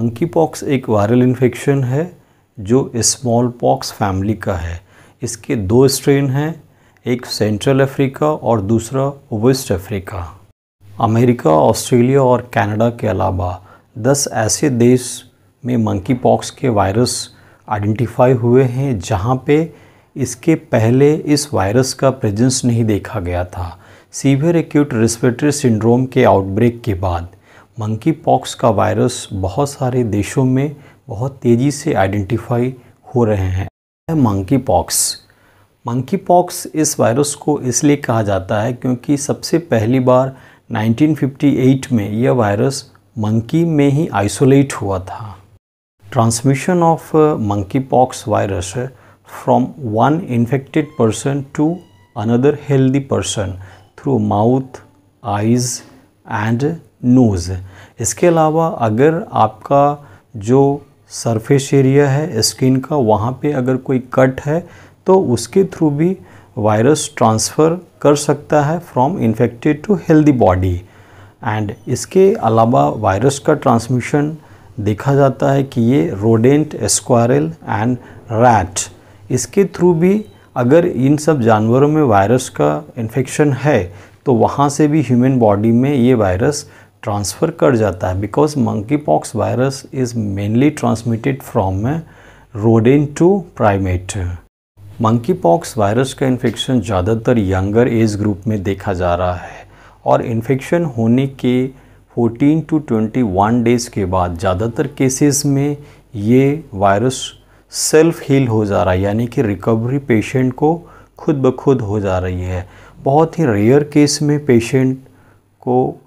Monkey pox एक viral infection है जो स्मॉल पॉक्स फैमिली का है। इसके दो स्ट्रेन हैं, एक सेंट्रल अफ्रीका और दूसरा वेस्ट अफ्रीका। अमेरिका, ऑस्ट्रेलिया और कनाडा के अलावा 10 ऐसे देश में मंकी पॉक्स के वायरस आइडेंटिफाई हुए हैं जहां पे इसके पहले इस वायरस का प्रेजेंस नहीं देखा गया था। सीवियर एक्यूट रेस्पिरेटरी सिंड्रोम के आउटब्रेक के बाद मंकी पॉक्स का वायरस बहुत सारे देशों में बहुत तेज़ी से आइडेंटिफाई हो रहे हैं। मंकी पॉक्स इस वायरस को इसलिए कहा जाता है क्योंकि सबसे पहली बार 1958 में यह वायरस मंकी में ही आइसोलेट हुआ था। Transmission of monkeypox virus from one infected person to another healthy person through mouth, eyes and nose. इसके अलावा अगर आपका जो सरफेस एरिया है स्किन का, वहाँ पे अगर कोई कट है तो उसके थ्रू भी वायरस ट्रांसफ़र कर सकता है from infected to healthy body. And इसके अलावा वायरस का ट्रांसमिशन देखा जाता है कि ये रोडेंट, स्क्वायरल एंड रैट, इसके थ्रू भी अगर इन सब जानवरों में वायरस का इन्फेक्शन है तो वहाँ से भी ह्यूमन बॉडी में ये वायरस ट्रांसफ़र कर जाता है। Because monkeypox virus is mainly transmitted from rodent to primate. Monkeypox virus का इन्फेक्शन ज़्यादातर यंगर एज ग्रुप में देखा जा रहा है और इन्फेक्शन होने के 14 to 21 डेज़ के बाद ज़्यादातर केसेस में ये वायरस सेल्फ हील हो जा रहा है, यानी कि रिकवरी पेशेंट को खुद ब खुद हो जा रही है। बहुत ही रेयर केस में पेशेंट को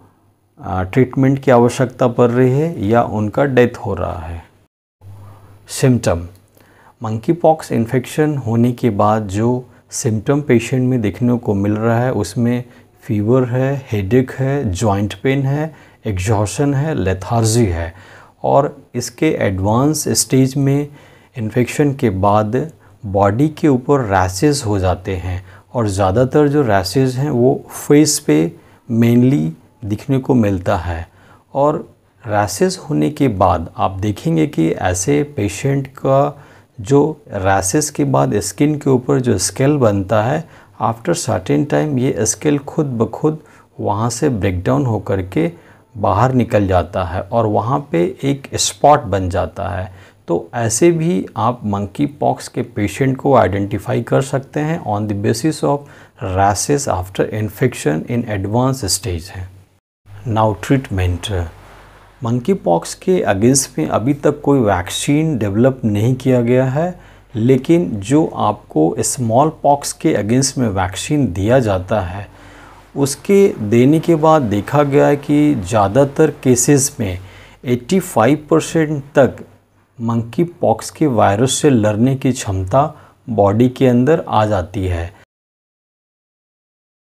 ट्रीटमेंट की आवश्यकता पड़ रही है या उनका डेथ हो रहा है। सिम्टम: मंकी पॉक्स इन्फेक्शन होने के बाद जो सिम्टम पेशेंट में देखने को मिल रहा है उसमें फीवर है, हेडेक है, जॉइंट पेन है, एग्जॉशन है, लेथार्जी है। और इसके एडवांस स्टेज में इन्फेक्शन के बाद बॉडी के ऊपर रैशेस हो जाते हैं और ज़्यादातर जो रैशेस हैं वो फेस पे मेनली दिखने को मिलता है। और रैशेस होने के बाद आप देखेंगे कि ऐसे पेशेंट का जो रैशेस के बाद स्किन के ऊपर जो स्केल बनता है, आफ्टर सर्टेन टाइम ये स्केल खुद ब खुद वहाँ से ब्रेक डाउन होकर के बाहर निकल जाता है और वहाँ पे एक स्पॉट बन जाता है। तो ऐसे भी आप मंकी पॉक्स के पेशेंट को आइडेंटिफाई कर सकते हैं on the basis of rashes after infection in advance stage है। Now treatment. मंकी पॉक्स के अगेंस्ट में अभी तक कोई वैक्सीन डेवलप नहीं किया गया है, लेकिन जो आपको स्मॉल पॉक्स के अगेंस्ट में वैक्सीन दिया जाता है उसके देने के बाद देखा गया है कि ज़्यादातर केसेस में 85% तक मंकी पॉक्स के वायरस से लड़ने की क्षमता बॉडी के अंदर आ जाती है।